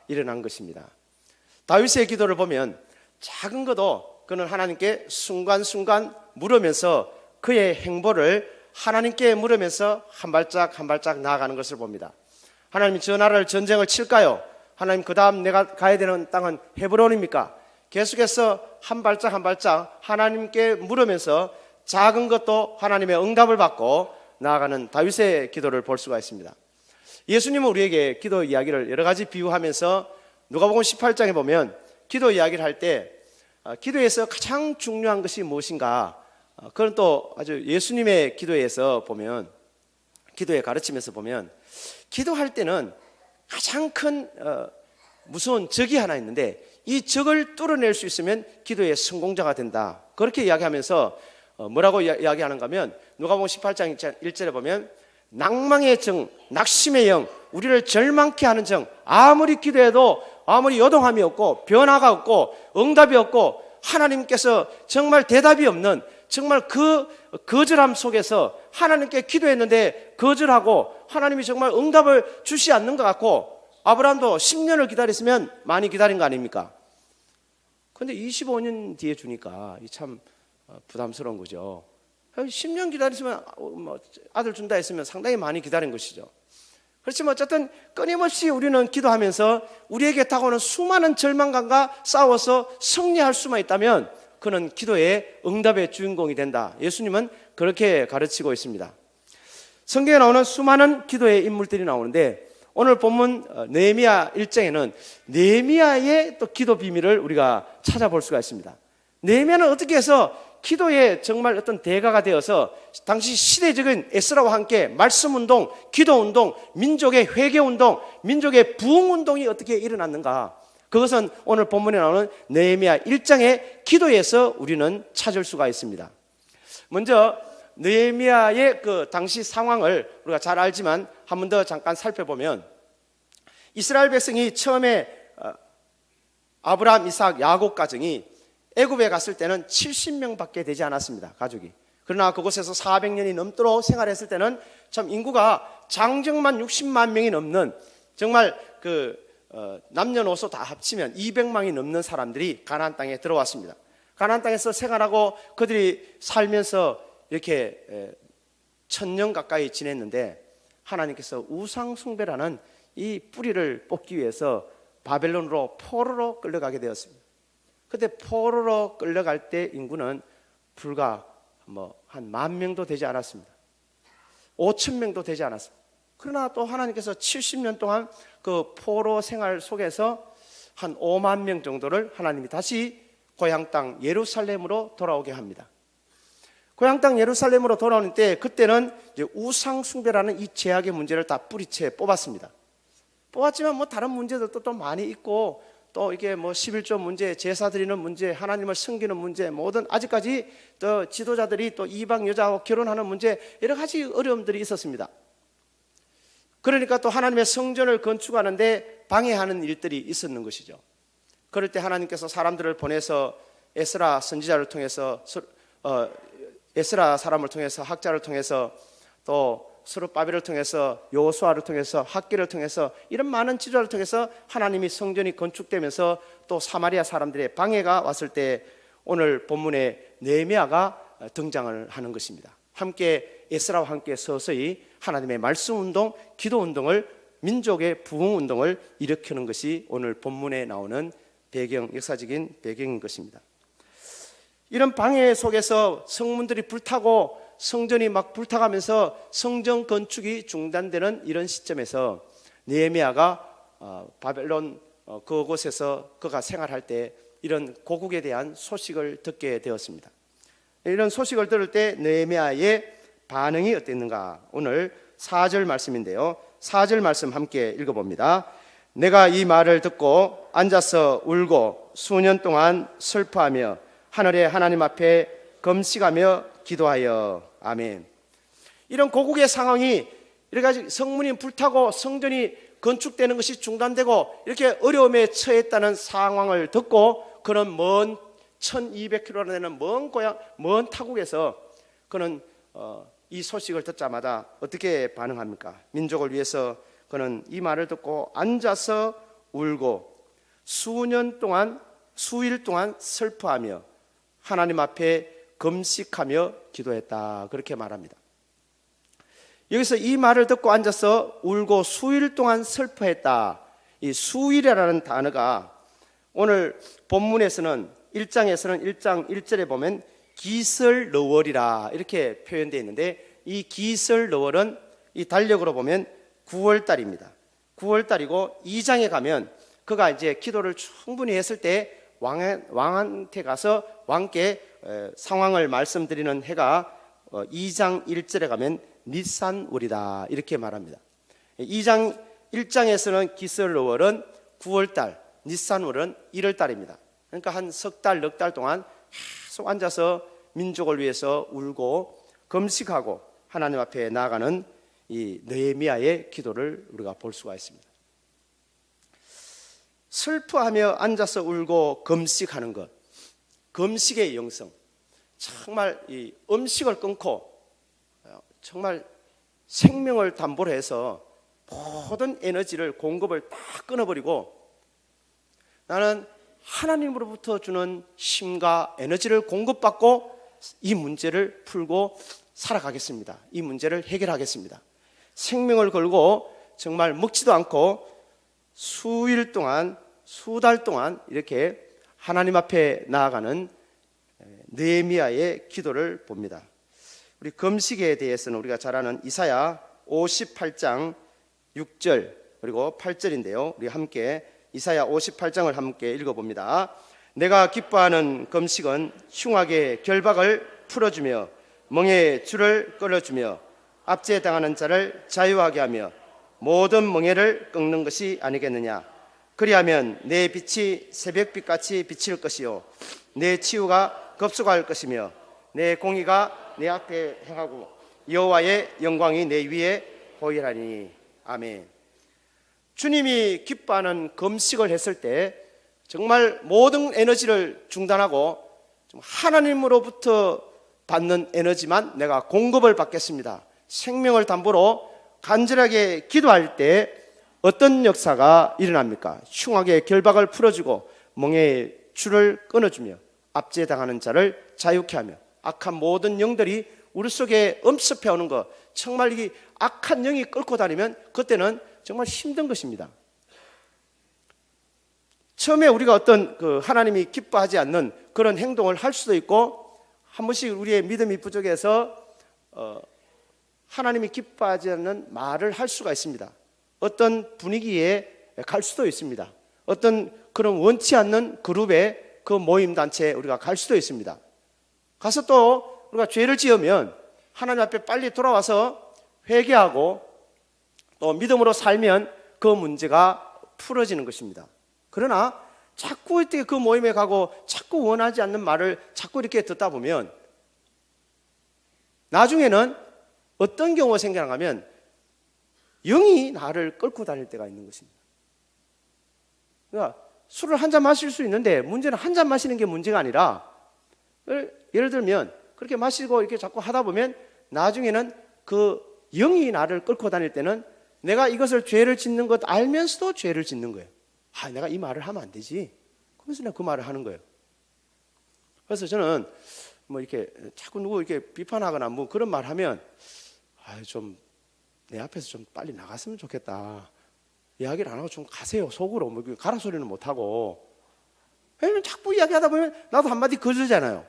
일어난 것입니다. 다윗의 기도를 보면 작은 것도 그는 하나님께 순간순간 물으면서 그의 행보를 하나님께 물으면서 한 발짝 한 발짝 나아가는 것을 봅니다. 하나님, 저 나라를 전쟁을 칠까요? 하나님, 그 다음 내가 가야 되는 땅은 헤브론입니까? 계속해서 한 발짝 한 발짝 하나님께 물으면서 작은 것도 하나님의 응답을 받고 나아가는 다윗의 기도를 볼 수가 있습니다. 예수님은 우리에게 기도 이야기를 여러 가지 비유하면서 누가복음 18장에 보면 기도 이야기를 할 때 기도에서 가장 중요한 것이 무엇인가, 그건 또 아주 예수님의 기도에서 보면, 기도에 가르치면서 보면 기도할 때는 가장 큰 무서운 적이 하나 있는데 이 적을 뚫어낼 수 있으면 기도의 성공자가 된다, 그렇게 이야기하면서 뭐라고 이야기하는가 하면 누가복음 18장 1절에 보면 낭망의 정, 낙심의 영, 우리를 절망케 하는 정, 아무리 기도해도 아무리 요동함이 없고 변화가 없고 응답이 없고 하나님께서 정말 대답이 없는, 정말 그 거절함 속에서 하나님께 기도했는데 거절하고 하나님이 정말 응답을 주시 않는 것 같고, 아브라함도 10년을 기다렸으면 많이 기다린 거 아닙니까? 그런데 25년 뒤에 주니까 참 부담스러운 거죠. 10년 기다렸으면 아들 준다 했으면 상당히 많이 기다린 것이죠. 그렇지만 어쨌든 끊임없이 우리는 기도하면서 우리에게 다가오는 수많은 절망감과 싸워서 승리할 수만 있다면 그는 기도의 응답의 주인공이 된다. 예수님은 그렇게 가르치고 있습니다. 성경에 나오는 수많은 기도의 인물들이 나오는데 오늘 본문 느헤미야 1장에는 느헤미야의 또 기도 비밀을 우리가 찾아볼 수가 있습니다. 느헤미야는 어떻게 해서 기도의 정말 어떤 대가가 되어서 당시 시대적인 에스라와 함께 말씀운동, 기도운동, 민족의 회개운동, 민족의 부흥운동이 어떻게 일어났는가, 그것은 오늘 본문에 나오는 느헤미야 1장의 기도에서 우리는 찾을 수가 있습니다. 먼저 느헤미야의 그 당시 상황을 우리가 잘 알지만 한 번 더 잠깐 살펴보면, 이스라엘 백성이 처음에 아브라함, 이삭, 야곱 가정이 애굽에 갔을 때는 70명밖에 되지 않았습니다, 가족이. 그러나 그곳에서 400년이 넘도록 생활했을 때는 참 인구가 장정만 60만 명이 넘는, 정말 남녀노소 다 합치면 200만이 넘는 사람들이 가나안 땅에 들어왔습니다. 가나안 땅에서 생활하고 그들이 살면서 이렇게 1000년 가까이 지냈는데 하나님께서 우상 숭배라는 이 뿌리를 뽑기 위해서 바벨론으로 포로로 끌려가게 되었습니다. 그때 포로로 끌려갈 때 인구는 불과 한 10,000명도 되지 않았습니다. 5,000명도 되지 않았습니다. 그러나 또 하나님께서 70년 동안 그 포로 생활 속에서 한 5만 명 정도를 하나님이 다시 고향 땅 예루살렘으로 돌아오게 합니다. 고향 땅 예루살렘으로 돌아오는 때 그때는 이제 우상 숭배라는 이 죄악의 문제를 다 뿌리채 뽑았습니다. 뽑았지만 다른 문제들도 또 많이 있고, 또 이게 11조 문제, 제사 드리는 문제, 하나님을 섬기는 문제, 모든 아직까지 또 지도자들이 또 이방 여자하고 결혼하는 문제, 여러 가지 어려움들이 있었습니다. 그러니까 또 하나님의 성전을 건축하는데 방해하는 일들이 있었는 것이죠. 그럴 때 하나님께서 사람들을 보내서 에스라 선지자를 통해서, 에스라 사람을 통해서, 학자를 통해서, 또 스룹바벨을 통해서, 여호수아를 통해서, 학기를 통해서, 이런 많은 지도자를 통해서 하나님이 성전이 건축되면서 또 사마리아 사람들의 방해가 왔을 때 오늘 본문에 느헤미야가 등장을 하는 것입니다. 함께 에스라와 함께 서서히 하나님의 말씀운동, 기도운동을, 민족의 부흥운동을 일으키는 것이 오늘 본문에 나오는 배경, 역사적인 배경인 것입니다. 이런 방해 속에서 성문들이 불타고 성전이 막 불타가면서 성전 건축이 중단되는 이런 시점에서 느헤미야가 바벨론 그곳에서 그가 생활할 때 이런 고국에 대한 소식을 듣게 되었습니다. 이런 소식을 들을 때 느헤미야의 반응이 어땠는가? 오늘 4절 말씀인데요, 4절 말씀 함께 읽어봅니다. 내가 이 말을 듣고 앉아서 울고 수년 동안 슬퍼하며 하늘의 하나님 앞에 금식하며 기도하여. 아멘. 이런 고국의 상황이, 이렇게 성문이 불타고 성전이 건축되는 것이 중단되고 이렇게 어려움에 처했다는 상황을 듣고 그는 먼 1200km나 되는 먼 고향, 먼 타국에서 그는 이 소식을 듣자마자 어떻게 반응합니까? 민족을 위해서 그는 이 말을 듣고 앉아서 울고 수년 동안, 수일 동안 슬퍼하며 하나님 앞에 금식하며 기도했다. 그렇게 말합니다. 여기서 이 말을 듣고 앉아서 울고 수일 동안 슬퍼했다. 이 수일이라는 단어가 오늘 본문에서는 1장에서는 1장 1절에 보면 기슬러월이라 이렇게 표현되어 있는데, 이 기슬러월은 이 달력으로 보면 9월달입니다. 9월달이고 2장에 가면 그가 이제 기도를 충분히 했을 때 왕한테 가서 왕께 상황을 말씀드리는 해가 2장 1절에 가면 니산월이다 이렇게 말합니다. 2장 1장에서는 기슬러월은 9월달, 니산월은 1월달입니다. 그러니까 한 석 달, 넉 달 동안 계속 앉아서 민족을 위해서 울고 금식하고 하나님 앞에 나아가는 이 느헤미야의 기도를 우리가 볼 수가 있습니다. 슬퍼하며 앉아서 울고 금식하는 것, 금식의 영성. 정말 이 음식을 끊고 정말 생명을 담보로 해서 모든 에너지를 공급을 다 끊어버리고 나는 하나님으로부터 주는 힘과 에너지를 공급받고 이 문제를 풀고 살아가겠습니다. 이 문제를 해결하겠습니다. 생명을 걸고 정말 먹지도 않고 수일 동안, 수달 동안 이렇게 하나님 앞에 나아가는 느헤미야의 기도를 봅니다. 우리 금식에 대해서는 우리가 잘 아는 이사야 58장 6절 그리고 8절인데요. 우리 함께 이사야 58장을 함께 읽어봅니다. 내가 기뻐하는 금식은 흉악의 결박을 풀어주며 멍에의 줄을 끊어주며 압제에 당하는 자를 자유하게 하며 모든 멍에를 꺾는 것이 아니겠느냐. 그리하면 내 빛이 새벽빛같이 비칠 것이요 내 치유가 급속할 것이며 내 공의가 내 앞에 행하고 여호와의 영광이 내 위에 보이라니. 아멘. 주님이 기뻐하는 금식을 했을 때 정말 모든 에너지를 중단하고 하나님으로부터 받는 에너지만 내가 공급을 받겠습니다. 생명을 담보로 간절하게 기도할 때 어떤 역사가 일어납니까? 흉악의 결박을 풀어주고 멍에의 줄을 끊어주며 압제당하는 자를 자유케 하며 악한 모든 영들이 우리 속에 엄습해 오는 것, 정말 이 악한 영이 끌고 다니면 그때는 정말 힘든 것입니다. 처음에 우리가 어떤 하나님이 기뻐하지 않는 그런 행동을 할 수도 있고, 한 번씩 우리의 믿음이 부족해서 하나님이 기뻐하지 않는 말을 할 수가 있습니다. 어떤 분위기에 갈 수도 있습니다. 어떤 그런 원치 않는 그룹의 그 모임 단체에 우리가 갈 수도 있습니다. 가서 또 우리가 죄를 지으면 하나님 앞에 빨리 돌아와서 회개하고 또 믿음으로 살면 그 문제가 풀어지는 것입니다. 그러나 자꾸 이렇게 그 모임에 가고 자꾸 원하지 않는 말을 자꾸 이렇게 듣다 보면 나중에는 어떤 경우가 생겨나가 하면 영이 나를 끌고 다닐 때가 있는 것입니다. 그러니까 술을 한 잔 마실 수 있는데 문제는 한 잔 마시는 게 문제가 아니라, 예를 들면 그렇게 마시고 이렇게 자꾸 하다 보면 나중에는 그 영이 나를 끌고 다닐 때는 내가 이것을 죄를 짓는 것 알면서도 죄를 짓는 거예요. 내가 이 말을 하면 안 되지. 그래서 내가 그 말을 하는 거예요. 그래서 저는 뭐 이렇게 자꾸 누구 이렇게 비판하거나 뭐 그런 말 하면 좀 내 앞에서 좀 빨리 나갔으면 좋겠다. 이야기를 안 하고 좀 가세요. 속으로 뭐 가라 소리는 못 하고. 왜냐면 자꾸 이야기하다 보면 나도 한마디 거들잖아요.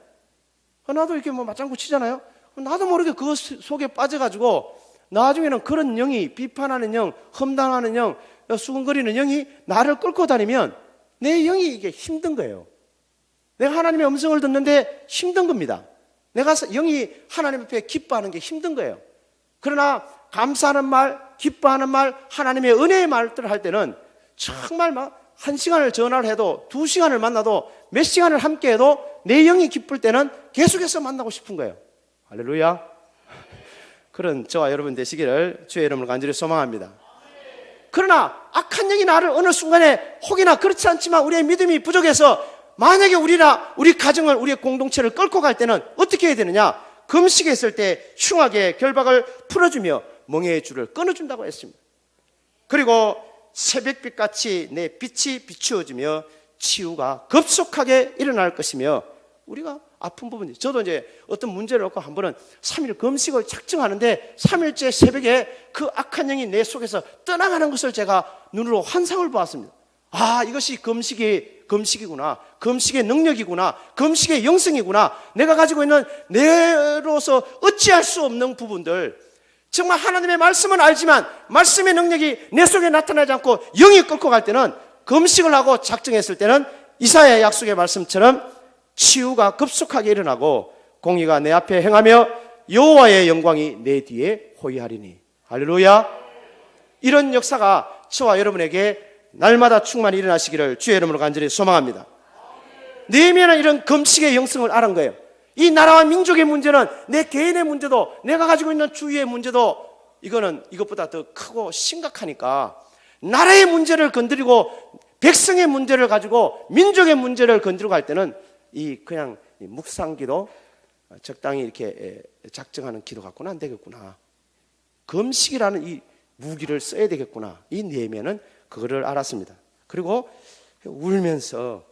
나도 이렇게 뭐 맞장구 치잖아요. 나도 모르게 그 속에 빠져가지고 나중에는 그런 영이, 비판하는 영, 험담하는 영, 수근거리는 영이 나를 끌고 다니면 내 영이 이게 힘든 거예요. 내가 하나님의 음성을 듣는데 힘든 겁니다. 내가 영이 하나님 앞에 기뻐하는 게 힘든 거예요. 그러나 감사하는 말, 기뻐하는 말, 하나님의 은혜의 말들을 할 때는 정말 막 1시간을 전화를 해도 2시간을 만나도 몇 시간을 함께 해도 내 영이 기쁠 때는 계속해서 만나고 싶은 거예요. 할렐루야. 그런 저와 여러분 되시기를 주의 이름으로 간절히 소망합니다. 그러나 악한 영이 나를 어느 순간에 혹이나 그렇지 않지만 우리의 믿음이 부족해서 만약에 우리 가정을, 우리의 공동체를 끌고 갈 때는 어떻게 해야 되느냐? 금식에 있을 때 흉하게 결박을 풀어주며 멍에의 줄을 끊어준다고 했습니다. 그리고 새벽빛같이 내 빛이 비추어지며 치유가 급속하게 일어날 것이며, 우리가 아픈 부분이, 저도 이제 어떤 문제를 놓고 한 번은 3일 금식을 작정하는데 3일째 새벽에 그 악한 영이 내 속에서 떠나가는 것을 제가 눈으로 환상을 보았습니다. 아, 이것이 금식이구나. 금식의 능력이구나. 금식의 영성이구나. 내가 가지고 있는 내로서 어찌할 수 없는 부분들, 정말 하나님의 말씀은 알지만 말씀의 능력이 내 속에 나타나지 않고 영이 끌고 갈 때는, 금식을 하고 작정했을 때는 이사야 약속의 말씀처럼 치유가 급속하게 일어나고 공의가 내 앞에 행하며 여호와의 영광이 내 뒤에 호위하리니. 할렐루야. 이런 역사가 저와 여러분에게 날마다 충만히 일어나시기를 주의 이름으로 간절히 소망합니다. 느헤미야는 이런 금식의 영성을 알은 거예요. 이 나라와 민족의 문제는 내 개인의 문제도, 내가 가지고 있는 주위의 문제도 이거는 이것보다 더 크고 심각하니까 나라의 문제를 건드리고 백성의 문제를 가지고 민족의 문제를 건드리고 할 때는 그냥 묵상기도, 적당히 이렇게 작정하는 기도 갖고는 안 되겠구나. 금식이라는 이 무기를 써야 되겠구나. 이 느헤미야는 그거를 알았습니다. 그리고 울면서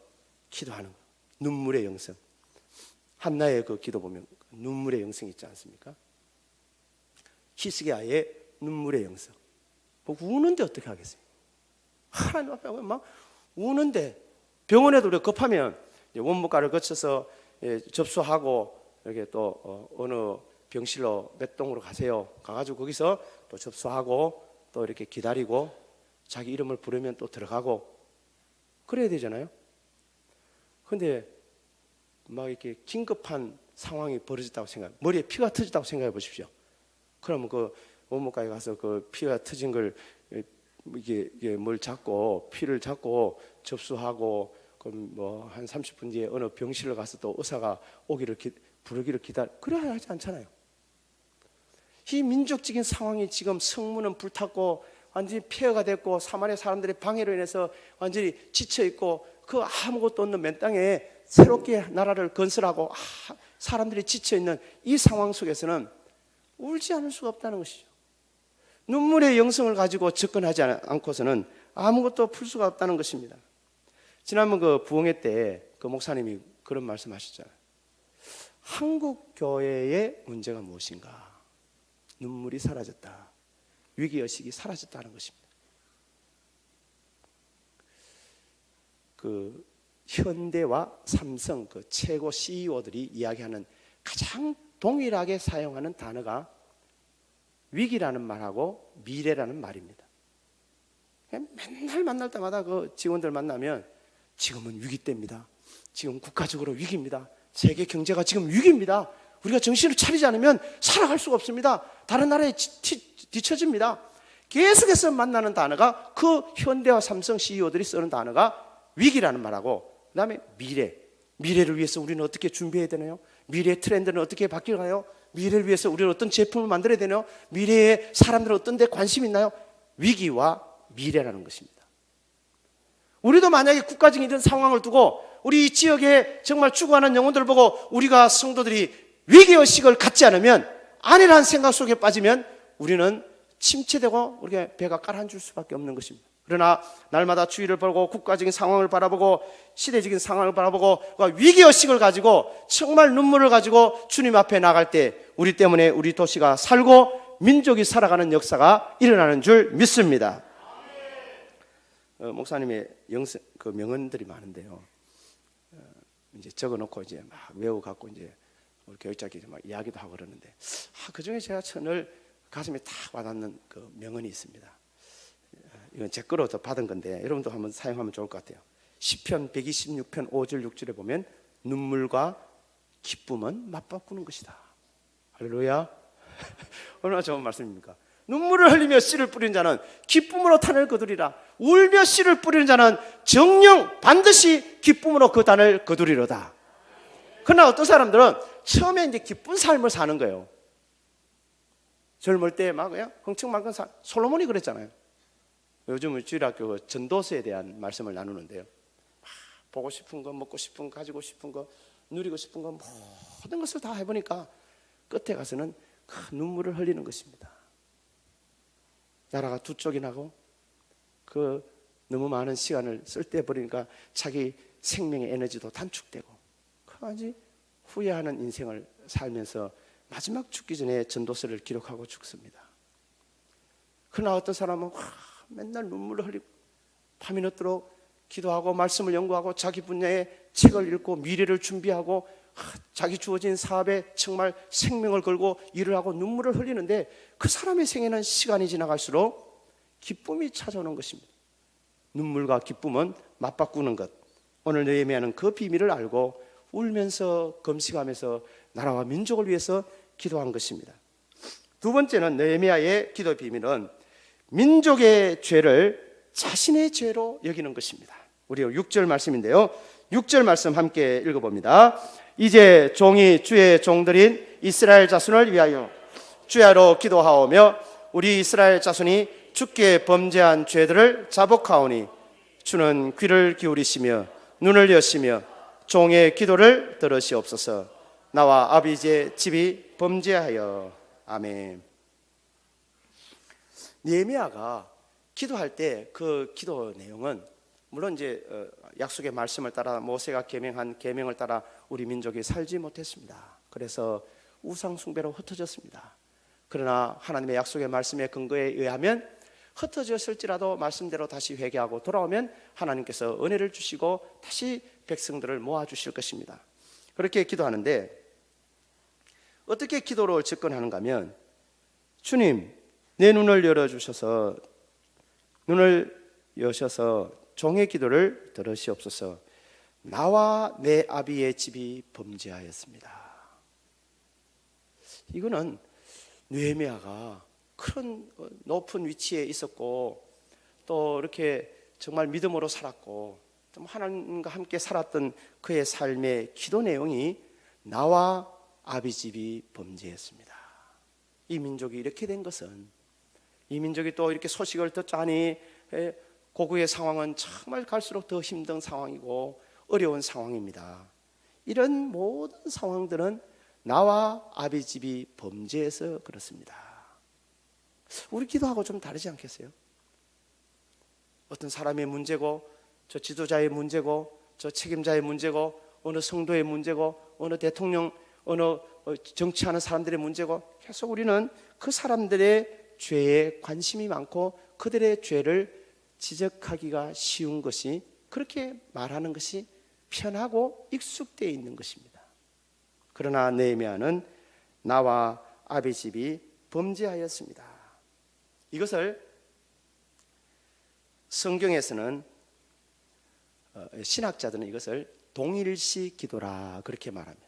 기도하는 거. 눈물의 영성. 한나의 그 기도 보면 눈물의 영성이 있지 않습니까? 히스기야의 눈물의 영성. 우는데 어떻게 하겠어요? 하나님 앞에 막 우는데, 병원에도 우리가 급하면 원무과를 거쳐서 접수하고 이렇게 또 어느 병실로 몇 동으로 가세요. 가가지고 거기서 또 접수하고 또 이렇게 기다리고 자기 이름을 부르면 또 들어가고 그래야 되잖아요. 근데 막 이렇게 긴급한 상황이 벌어졌다고 머리에 피가 터졌다고 생각해 보십시오. 그러면 그 원무과에 가서 그 피가 터진 걸 이게 뭘 잡고 피를 잡고 접수하고, 그럼 뭐 한 30분 뒤에 어느 병실로 가서 또 의사가 부르기를 그래야 하지 않잖아요. 이 민족적인 상황이 지금 성문은 불탔고 완전히 폐허가 됐고 사마리아 사람들의 방해로 인해서 완전히 지쳐 있고 그 아무것도 없는 맨 땅에 새롭게 나라를 건설하고 사람들이 지쳐 있는 이 상황 속에서는 울지 않을 수가 없다는 것이죠. 눈물의 영성을 가지고 접근하지 않고서는 아무것도 풀 수가 없다는 것입니다. 지난번 그 부흥회 때 그 목사님이 그런 말씀하셨잖아요. 한국 교회의 문제가 무엇인가? 눈물이 사라졌다. 위기의식이 사라졌다는 것입니다. 그 현대와 삼성 그 최고 CEO들이 이야기하는 가장 동일하게 사용하는 단어가 위기라는 말하고 미래라는 말입니다. 맨날 만날 때마다 그 직원들 만나면 지금은 위기 때입니다. 지금 국가적으로 위기입니다. 세계 경제가 지금 위기입니다. 우리가 정신을 차리지 않으면 살아갈 수가 없습니다. 다른 나라에 뒤처집니다. 계속해서 만나는 단어가, 그 현대와 삼성 CEO들이 쓰는 단어가 위기라는 말하고, 그 다음에 미래를 위해서 우리는 어떻게 준비해야 되나요? 미래의 트렌드는 어떻게 바뀌어가요? 미래를 위해서 우리는 어떤 제품을 만들어야 되나요? 미래의 사람들은 어떤 데 관심이 있나요? 위기와 미래라는 것입니다. 우리도 만약에 국가적인 이런 상황을 두고 우리 지역에 정말 죽어가는 영혼들을 보고 우리가 성도들이 위기의식을 갖지 않으면, 안일한 생각 속에 빠지면 우리는 침체되고 우리가 배가 가라앉을 수밖에 없는 것입니다. 그러나 날마다 주위를 보고 국가적인 상황을 바라보고 시대적인 상황을 바라보고 위기의식을 가지고 정말 눈물을 가지고 주님 앞에 나갈 때 우리 때문에 우리 도시가 살고 민족이 살아가는 역사가 일어나는 줄 믿습니다. 목사님의 그 명언들이 많은데요. 이제 적어놓고 이제 막 외워갖고 이제 우리 교육자끼리 막 이야기도 하고 그러는데, 그 중에 제가 늘 가슴에 딱 와닿는 그 명언이 있습니다. 이건 제 거로 받은 건데 여러분도 한번 사용하면 좋을 것 같아요. 시편 126편 5절 6절에 보면 눈물과 기쁨은 맞바꾸는 것이다. 할렐루야. 얼마나 좋은 말씀입니까? 눈물을 흘리며 씨를 뿌리는 자는 기쁨으로 단을 거두리라. 울며 씨를 뿌리는 자는 정녕 반드시 기쁨으로 그 단을 거두리로다. 그러나 어떤 사람들은 처음에 이제 기쁜 삶을 사는 거예요. 젊을 때 막 그냥 흥청망청 솔로몬이 그랬잖아요. 요즘은 주일학교 전도서에 대한 말씀을 나누는데요. 보고 싶은 거, 먹고 싶은 거, 가지고 싶은 거, 누리고 싶은 거 모든 것을 다 해보니까 끝에 가서는 큰 눈물을 흘리는 것입니다. 나라가 두 쪽이 나고 그 너무 많은 시간을 쓸 때 버리니까 자기 생명의 에너지도 단축되고 아주 후회하는 인생을 살면서 마지막 죽기 전에 전도서를 기록하고 죽습니다. 그러나 어떤 사람은 맨날 눈물을 흘리고 밤이 늦도록 기도하고 말씀을 연구하고 자기 분야의 책을 읽고 미래를 준비하고 자기 주어진 사업에 정말 생명을 걸고 일을 하고 눈물을 흘리는데 그 사람의 생애는 시간이 지나갈수록 기쁨이 찾아오는 것입니다. 눈물과 기쁨은 맞바꾸는 것. 오늘 느헤미야는 그 비밀을 알고 울면서 금식하면서 나라와 민족을 위해서 기도한 것입니다. 두 번째는 느헤미야의 기도 비밀은 민족의 죄를 자신의 죄로 여기는 것입니다. 우리 6절 말씀인데요, 6절 말씀 함께 읽어봅니다. 이제 종이 주의 종들인 이스라엘 자손을 위하여 주야로 기도하오며 우리 이스라엘 자손이 주께 범죄한 죄들을 자복하오니 주는 귀를 기울이시며 눈을 여시며 종의 기도를 들으시옵소서. 나와 아비의 집이 범죄하여. 아멘. 느헤미야가 기도할 때 그 기도 내용은 물론 이제 약속의 말씀을 따라 모세가 계명한 계명을 따라 우리 민족이 살지 못했습니다. 그래서 우상 숭배로 흩어졌습니다. 그러나 하나님의 약속의 말씀의 근거에 의하면 흩어졌을지라도 말씀대로 다시 회개하고 돌아오면 하나님께서 은혜를 주시고 다시 백성들을 모아주실 것입니다. 그렇게 기도하는데 어떻게 기도를 접근하는가 하면 주님 내 눈을 열어주셔서 눈을 여셔서 종의 기도를 들으시옵소서. 나와 내 아비의 집이 범죄하였습니다. 이거는 느헤미야가 큰 높은 위치에 있었고 또 이렇게 정말 믿음으로 살았고 또 하나님과 함께 살았던 그의 삶의 기도 내용이 나와 아비 집이 범죄했습니다. 이 민족이 이렇게 된 것은 이 민족이 또 이렇게 소식을 듣자니 고국의 상황은 정말 갈수록 더 힘든 상황이고 어려운 상황입니다. 이런 모든 상황들은 나와 아비 집이 범죄해서 그렇습니다. 우리 기도하고 좀 다르지 않겠어요? 어떤 사람의 문제고 저 지도자의 문제고 저 책임자의 문제고 어느 성도의 문제고 어느 대통령 어느 정치하는 사람들의 문제고 계속 우리는 그 사람들의 죄에 관심이 많고 그들의 죄를 지적하기가 쉬운 것이 그렇게 말하는 것이 편하고 익숙되어 있는 것입니다. 그러나 느헤미야는 나와 아비 집이 범죄하였습니다. 이것을 성경에서는 신학자들은 이것을 동일시 기도라 그렇게 말합니다.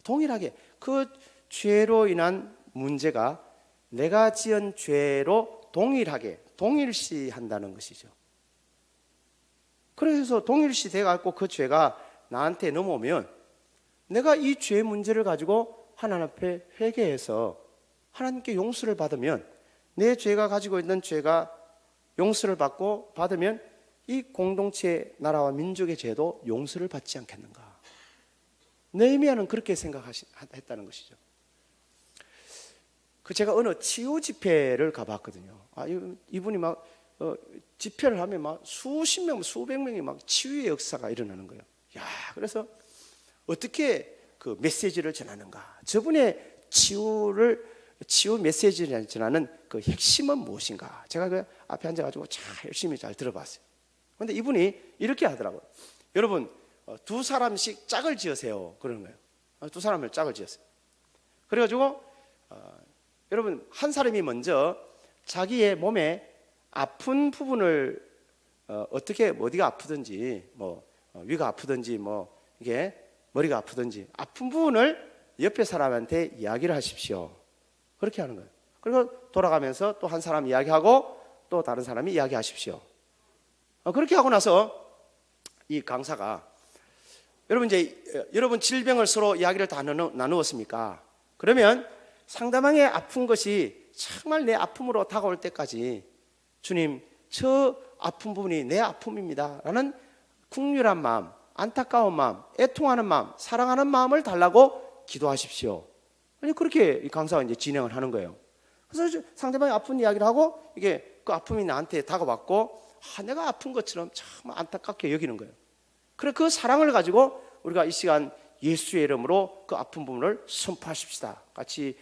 동일하게 그 죄로 인한 문제가 내가 지은 죄로 동일하게 동일시한다는 것이죠. 그래서 동일시 돼갖고 그 죄가 나한테 넘어오면 내가 이 죄 문제를 가지고 하나님 앞에 회개해서 하나님께 용서를 받으면 내 죄가 가지고 있는 죄가 용서를 받고 받으면 이 공동체의 나라와 민족의 죄도 용서를 받지 않겠는가. 느헤미야는 그렇게 생각했다는 것이죠. 제가 어느 치유 집회를 가봤거든요. 이분이 막 집회를 하면 막 수십 명, 수백 명이 막 치유의 역사가 일어나는 거예요. 그래서 어떻게 그 메시지를 전하는가? 저분의 치유 메시지를 전하는 그 핵심은 무엇인가? 제가 그 앞에 앉아가지고 열심히 잘 들어봤어요. 그런데 이분이 이렇게 하더라고요. 여러분, 두 사람씩 짝을 지으세요. 그러는 거예요. 두 사람을 짝을 지었어요. 그래가지고 여러분 한 사람이 먼저 자기의 몸에 아픈 부분을 어떻게 어디가 아프든지 위가 아프든지 이게 머리가 아프든지 아픈 부분을 옆에 사람한테 이야기를 하십시오. 그렇게 하는 거예요. 그리고 돌아가면서 또 한 사람 이야기하고 또 다른 사람이 이야기하십시오. 그렇게 하고 나서 이 강사가 여러분 질병을 서로 이야기를 다 나누었습니까? 그러면 상대방의 아픈 것이 정말 내 아픔으로 다가올 때까지 주님 저 아픈 부분이 내 아픔입니다 라는 국률한 마음, 안타까운 마음, 애통하는 마음, 사랑하는 마음을 달라고 기도하십시오. 그렇게 이 강사가 이제 진행을 하는 거예요. 그래서 상대방이 아픈 이야기를 하고 이게 그 아픔이 나한테 다가왔고 내가 아픈 것처럼 참 안타깝게 여기는 거예요. 그래 그 사랑을 가지고 우리가 이 시간 예수의 이름으로 그 아픈 부분을 선포하십시다. 같이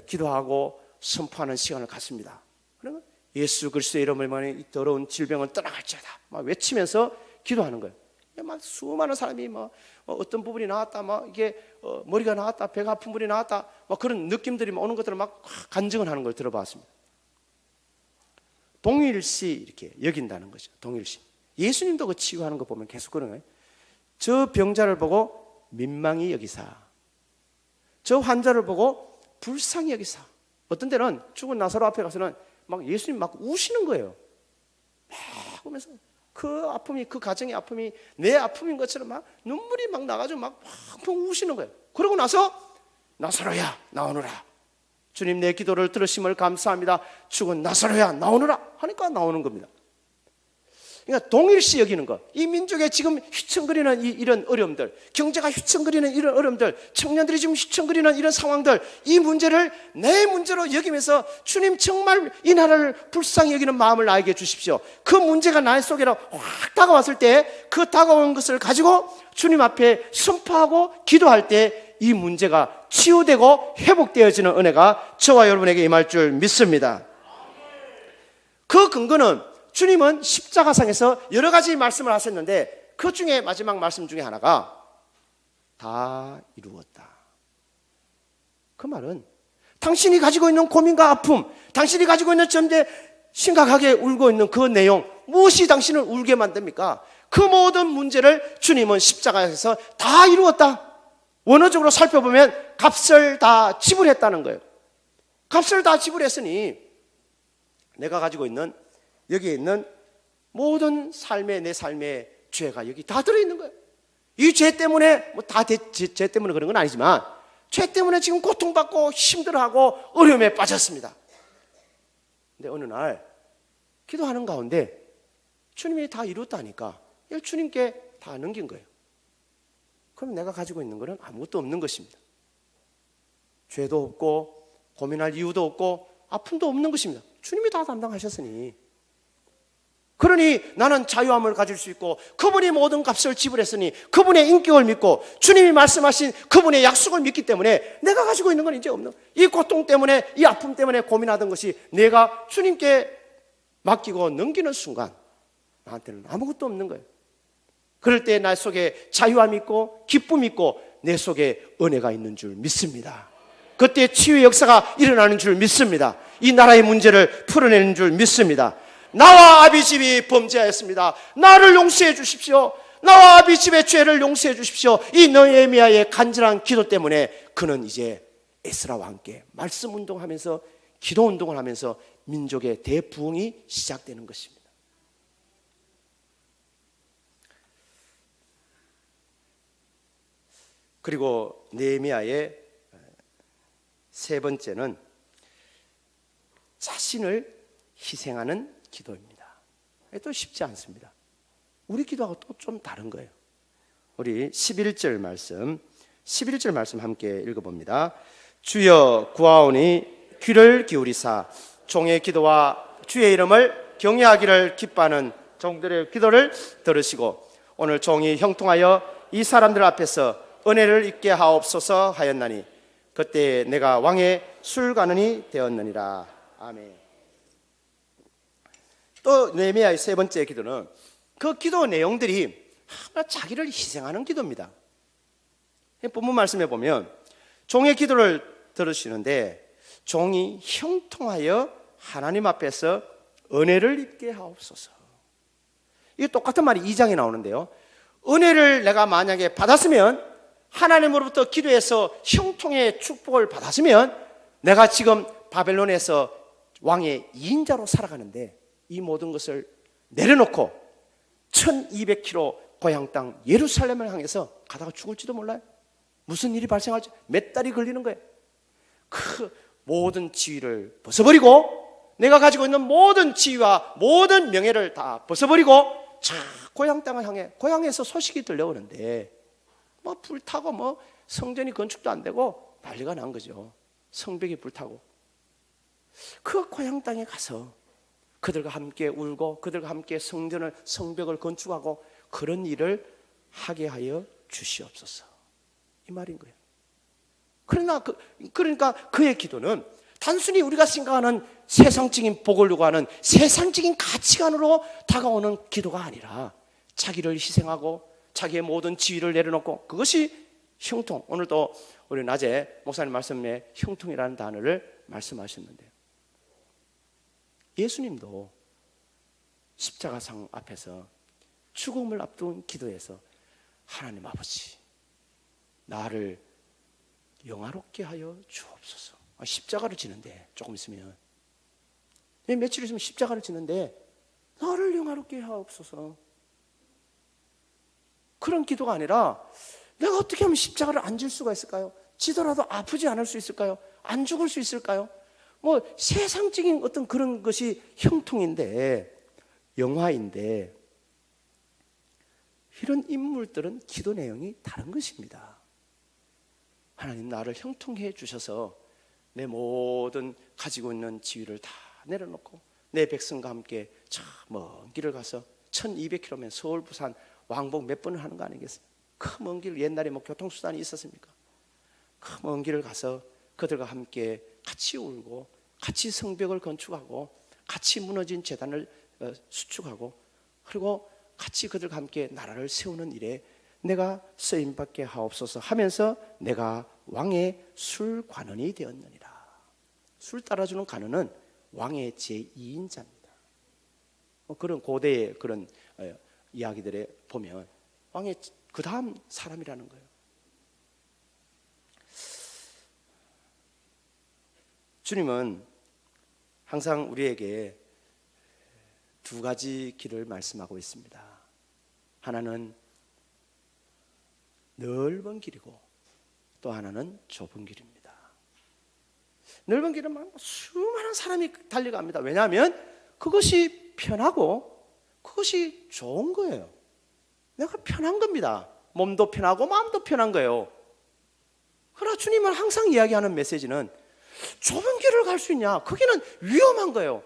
기도하고 선포하는 시간을 갖습니다. 그러면 예수 그리스도의 이름으로 이 더러운 질병을 떠나갈지어다 막 외치면서 기도하는 거예요. 막 수많은 사람이 뭐 어떤 부분이 나왔다, 막 이게 머리가 나왔다, 배가 아픈 부분이 나왔다, 막 그런 느낌들이 오는 것들을 막 간증을 하는 걸 들어봤습니다. 동일시 이렇게 여긴다는 거죠. 동일시. 예수님도 그 치유하는 거 보면 계속 그런 거예요. 저 병자를 보고 민망히 여기사, 저 환자를 보고 불쌍히 여기사. 어떤 때는 죽은 나사로 앞에 가서는 막 예수님 막 우시는 거예요. 막 보면서 그 아픔이, 그 가정의 아픔이 내 아픔인 것처럼 막 눈물이 막 나가지고 막 펑펑 우시는 거예요. 그러고 나서 나사로야 나오너라, 주님 내 기도를 들으심을 감사합니다, 죽은 나사로야 나오너라 하니까 나오는 겁니다. 그러니까 동일시 여기는 것, 이 민족에 지금 휘청거리는 이런 어려움들, 경제가 휘청거리는 이런 어려움들, 청년들이 지금 휘청거리는 이런 상황들, 이 문제를 내 문제로 여기면서 주님 정말 이 나라를 불쌍히 여기는 마음을 나에게 주십시오. 그 문제가 나의 속에로 확 다가왔을 때 그 다가온 것을 가지고 주님 앞에 선포하고 기도할 때 이 문제가 치유되고 회복되어지는 은혜가 저와 여러분에게 임할 줄 믿습니다. 그 근거는 주님은 십자가상에서 여러 가지 말씀을 하셨는데 그 중에 마지막 말씀 중에 하나가 다 이루었다. 그 말은 당신이 가지고 있는 고민과 아픔, 당신이 가지고 있는 전제 심각하게 울고 있는 그 내용, 무엇이 당신을 울게 만듭니까? 그 모든 문제를 주님은 십자가에서 다 이루었다. 원어적으로 살펴보면 값을 다 지불했다는 거예요. 값을 다 지불했으니 내가 가지고 있는, 여기에 있는 모든 삶의, 내 삶의 죄가 여기 다 들어있는 거예요. 이 죄 때문에 뭐 다 죄 때문에 그런 건 아니지만 죄 때문에 지금 고통받고 힘들어하고 어려움에 빠졌습니다. 근데 어느 날 기도하는 가운데 주님이 다 이뤘다니까 이걸 주님께 다 넘긴 거예요. 그럼 내가 가지고 있는 것은 아무것도 없는 것입니다. 죄도 없고 고민할 이유도 없고 아픔도 없는 것입니다. 주님이 다 담당하셨으니, 그러니 나는 자유함을 가질 수 있고 그분이 모든 값을 지불했으니 그분의 인격을 믿고 주님이 말씀하신 그분의 약속을 믿기 때문에 내가 가지고 있는 건 이제 없는, 이 고통 때문에, 이 아픔 때문에 고민하던 것이 내가 주님께 맡기고 넘기는 순간 나한테는 아무것도 없는 거예요. 그럴 때 나 속에 자유함이 있고 기쁨이 있고 내 속에 은혜가 있는 줄 믿습니다. 그때 치유의 역사가 일어나는 줄 믿습니다. 이 나라의 문제를 풀어내는 줄 믿습니다. 나와 아비 집이 범죄하였습니다. 나를 용서해 주십시오. 나와 아비 집의 죄를 용서해 주십시오. 이 느헤미야의 간절한 기도 때문에 그는 이제 에스라와 함께 말씀 운동하면서 기도 운동을 하면서 민족의 대부흥이 시작되는 것입니다. 그리고 느헤미야의 세 번째는 자신을 희생하는 기도입니다. 또 쉽지 않습니다. 우리 기도하고 또 좀 다른 거예요. 우리 11절 말씀 함께 읽어봅니다. 주여 구하오니 귀를 기울이사 종의 기도와 주의 이름을 경외하기를 기뻐하는 종들의 기도를 들으시고 오늘 종이 형통하여 이 사람들 앞에서 은혜를 입게 하옵소서 하였나니 그때 내가 왕의 술관원이 되었느니라. 아멘. 또 느헤미야의 세 번째 기도는 그 기도 내용들이 하나 자기를 희생하는 기도입니다. 본문 말씀에 보면 종의 기도를 들으시는데 종이 형통하여 하나님 앞에서 은혜를 입게 하옵소서. 이게 똑같은 말이 2장에 나오는데요. 은혜를 내가 만약에 받았으면, 하나님으로부터 기도해서 형통의 축복을 받았으면 내가 지금 바벨론에서 왕의 2인자로 살아가는데 이 모든 것을 내려놓고 1200km 고향 땅 예루살렘을 향해서 가다가 죽을지도 몰라요. 무슨 일이 발생할지 몇 달이 걸리는 거예요. 그 모든 지위를 벗어버리고 내가 가지고 있는 모든 지위와 모든 명예를 다 벗어버리고 자 고향 땅을 향해, 고향에서 소식이 들려오는데 뭐 불타고 뭐 성전이 건축도 안 되고 난리가 난 거죠. 성벽이 불타고 그 고향 땅에 가서 그들과 함께 울고 그들과 함께 성벽을 건축하고 그런 일을 하게 하여 주시옵소서, 이 말인 거예요. 그러니까 그의 기도는 단순히 우리가 생각하는 세상적인 복을 요구하는 세상적인 가치관으로 다가오는 기도가 아니라 자기를 희생하고 자기의 모든 지위를 내려놓고, 그것이 형통. 오늘도 우리 낮에 목사님 말씀에 형통이라는 단어를 말씀하셨는데요, 예수님도 십자가상 앞에서 죽음을 앞둔 기도에서 하나님 아버지, 나를 영화롭게 하여 주옵소서. 십자가를 지는데, 조금 있으면, 며칠 있으면 십자가를 지는데 나를 영화롭게 하옵소서. 그런 기도가 아니라 내가 어떻게 하면 십자가를 안 질 수가 있을까요? 지더라도 아프지 않을 수 있을까요? 안 죽을 수 있을까요? 뭐 세상적인 어떤 그런 것이 형통인데, 영화인데, 이런 인물들은 기도 내용이 다른 것입니다. 하나님, 나를 형통해 주셔서 내 모든 가지고 있는 지위를 다 내려놓고 내 백성과 함께 저 먼 길을 가서 1200km면 서울 부산 왕복 몇 번을 하는 거 아니겠어요? 그 먼 길, 옛날에 뭐 교통수단이 있었습니까? 그 먼 길을 가서 그들과 함께 같이 울고 같이 성벽을 건축하고 같이 무너진 제단을 수축하고, 그리고 같이 그들과 함께 나라를 세우는 일에 내가 쓰임받게 하옵소서 하면서 내가 왕의 술관원이 되었느니라. 술 따라주는 관원은 왕의 제2인자입니다. 그런 고대의 그런 이야기들에 보면 왕의 그 다음 사람이라는 거예요. 주님은 항상 우리에게 두 가지 길을 말씀하고 있습니다. 하나는 넓은 길이고 또 하나는 좁은 길입니다. 넓은 길은 수많은 사람이 달려갑니다. 왜냐하면 그것이 편하고 그것이 좋은 거예요. 내가 편한 겁니다. 몸도 편하고 마음도 편한 거예요. 그러나 주님은 항상 이야기하는 메시지는 좁은 길을 갈 수 있냐? 거기는 위험한 거예요.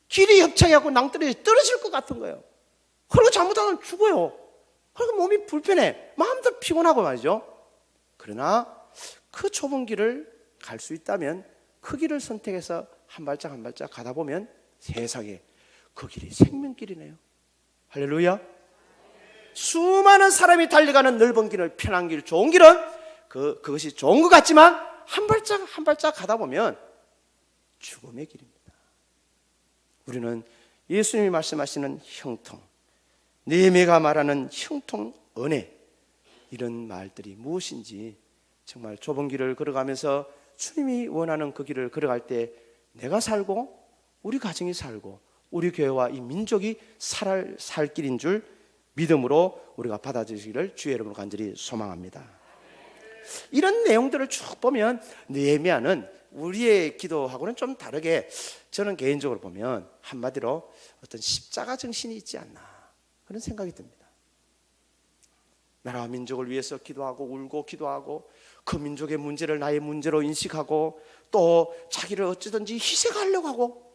길이 협착하고 낭떠러지 떨어질 것 같은 거예요. 그리고 잘못하면 죽어요. 그리고 몸이 불편해, 마음도 피곤하고 말이죠. 그러나 그 좁은 길을 갈 수 있다면 그 길을 선택해서 한 발짝 한 발짝 가다 보면 세상에 그 길이 생명길이네요. 할렐루야. 수많은 사람이 달려가는 넓은 길을, 편한 길, 좋은 길은 그것이 좋은 것 같지만 한 발짝 한 발짝 가다 보면 죽음의 길입니다. 우리는 예수님이 말씀하시는 형통, 느헤미야가 말하는 형통, 은혜, 이런 말들이 무엇인지 정말 좁은 길을 걸어가면서 주님이 원하는 그 길을 걸어갈 때 내가 살고 우리 가정이 살고 우리 교회와 이 민족이 살 길인 줄 믿음으로 우리가 받아들이기를 주의 이름으로 간절히 소망합니다. 이런 내용들을 쭉 보면 느헤미야는 우리의 기도하고는 좀 다르게, 저는 개인적으로 보면 한마디로 어떤 십자가 정신이 있지 않나 그런 생각이 듭니다. 나라와 민족을 위해서 기도하고 울고 기도하고 그 민족의 문제를 나의 문제로 인식하고 또 자기를 어찌든지 희생하려고 하고,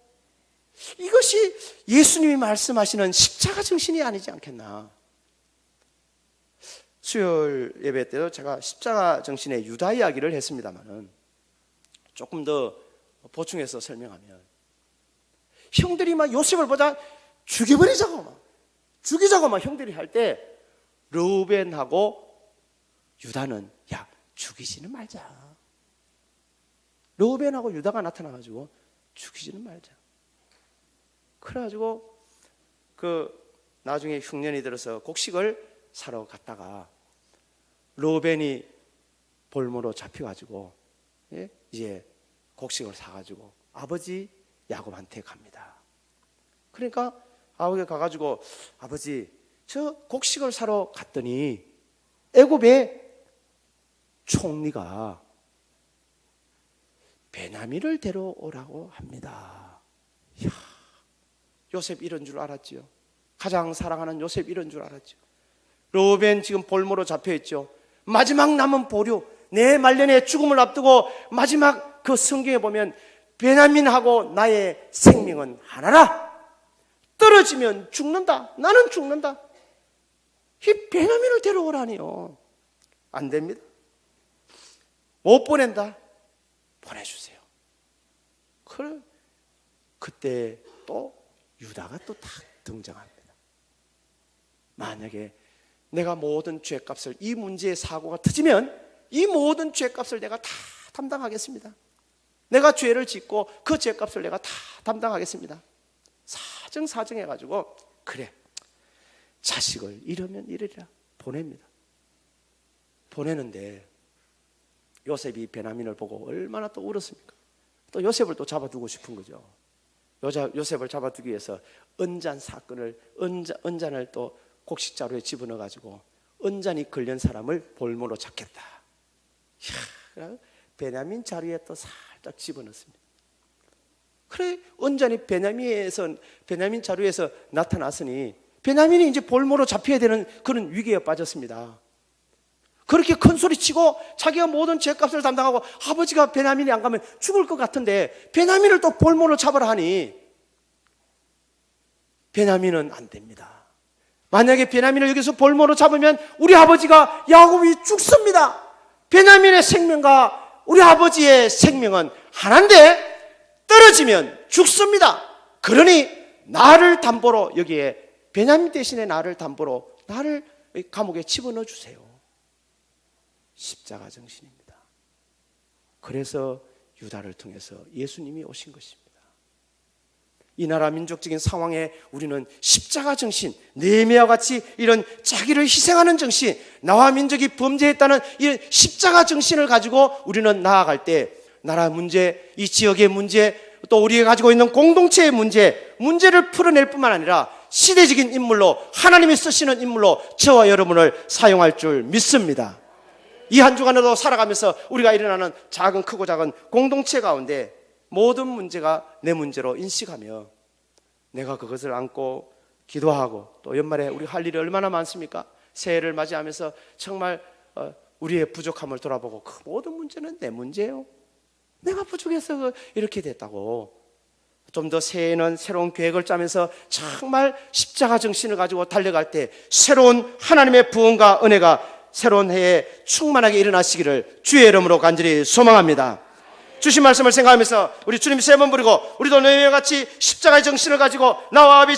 이것이 예수님이 말씀하시는 십자가 정신이 아니지 않겠나. 수요일 예배 때도 제가 십자가 정신의 유다 이야기를 했습니다만은 조금 더 보충해서 설명하면, 형들이 막 요셉을 보자 죽이자고 막 형들이 할 때 르우벤하고 유다는 야, 죽이지는 말자. 르우벤하고 유다가 나타나가지고 죽이지는 말자. 그래가지고 나중에 흉년이 들어서 곡식을 사러 갔다가 르우벤이 볼모로 잡혀가지고 이제 곡식을 사가지고 아버지 야곱한테 갑니다. 그러니까 아버지가 가가지고 아버지 저 곡식을 사러 갔더니 애굽의 총리가 베냐민을 데려오라고 합니다. 이야, 요셉 이런 줄 알았지요. 가장 사랑하는 요셉 이런 줄 알았죠. 르우벤 지금 볼모로 잡혀있죠. 마지막 남은 보류, 내 말년에 죽음을 앞두고 마지막 그 성경에 보면 베냐민하고 나의 생명은 하나라, 떨어지면 죽는다. 나는 죽는다. 이 베냐민을 데려오라니요. 안 됩니다. 못 보낸다. 보내주세요. 그때 또 유다가 또 딱 등장합니다. 만약에 내가 모든 죄값을, 이 문제의 사고가 터지면 이 모든 죄값을 내가 다 담당하겠습니다. 내가 죄를 짓고 그 죄값을 내가 다 담당하겠습니다. 사정해가지고 그래, 자식을 잃으면 이르리라 보냅니다. 보내는데 요셉이 베냐민을 보고 얼마나 또 울었습니까? 또 요셉을 또 잡아두고 싶은 거죠. 요셉을 잡아두기 위해서 은잔 사건을, 은잔을 또 곡식자루에 집어넣어가지고 은잔이 걸린 사람을 볼모로 잡겠다. 이야, 베냐민 자루에 또 살짝 집어넣습니다. 그래, 은잔이 베냐민 자루에서 나타났으니 베냐민이 이제 볼모로 잡혀야 되는 그런 위기에 빠졌습니다. 그렇게 큰 소리 치고 자기가 모든 죄값을 담당하고 아버지가 베냐민이 안 가면 죽을 것 같은데 베냐민을 또 볼모로 잡으라 하니 베냐민은 안 됩니다. 만약에 베냐민을 여기서 볼모로 잡으면 우리 아버지가 야곱이 죽습니다. 베냐민의 생명과 우리 아버지의 생명은 하나인데 떨어지면 죽습니다. 그러니 나를 담보로, 여기에 베냐민 대신에 나를 담보로 나를 감옥에 집어넣어 주세요. 십자가 정신입니다. 그래서 유다를 통해서 예수님이 오신 것입니다. 이 나라 민족적인 상황에 우리는 십자가 정신, 느헤미야와 같이 이런 자기를 희생하는 정신, 나와 민족이 범죄했다는 이 십자가 정신을 가지고 우리는 나아갈 때 나라 문제, 이 지역의 문제, 또 우리가 가지고 있는 공동체의 문제를 풀어낼 뿐만 아니라 시대적인 인물로, 하나님이 쓰시는 인물로 저와 여러분을 사용할 줄 믿습니다. 이 한 주간에도 살아가면서 우리가 일어나는 작은, 크고 작은 공동체 가운데 모든 문제가 내 문제로 인식하며 내가 그것을 안고 기도하고, 또 연말에 우리 할 일이 얼마나 많습니까? 새해를 맞이하면서 정말 우리의 부족함을 돌아보고 그 모든 문제는 내 문제예요. 내가 부족해서 이렇게 됐다고. 좀 더 새해에는 새로운 계획을 짜면서 정말 십자가 정신을 가지고 달려갈 때 새로운 하나님의 부흥과 은혜가 새로운 해에 충만하게 일어나시기를 주의 이름으로 간절히 소망합니다. 주신 말씀을 생각하면서 우리 주님 세 번 부르고 우리도 너희와 같이 십자가의 정신을 가지고 나와 아비